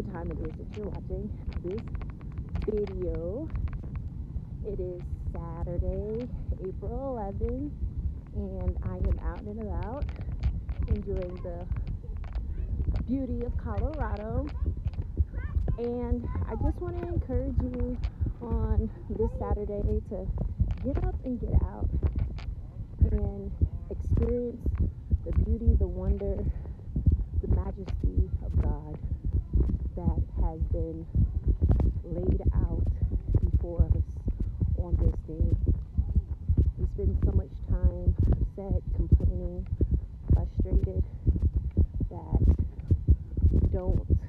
whatever time it is that you're watching this video. It is Saturday, April 11th, and I am out and about enjoying the beauty of Colorado. And I just want to encourage you on this Saturday to get up and get out and experience the beauty, the wonder, the majesty of God that has been laid out before us on this day. We spend so much time upset, complaining, frustrated that we don't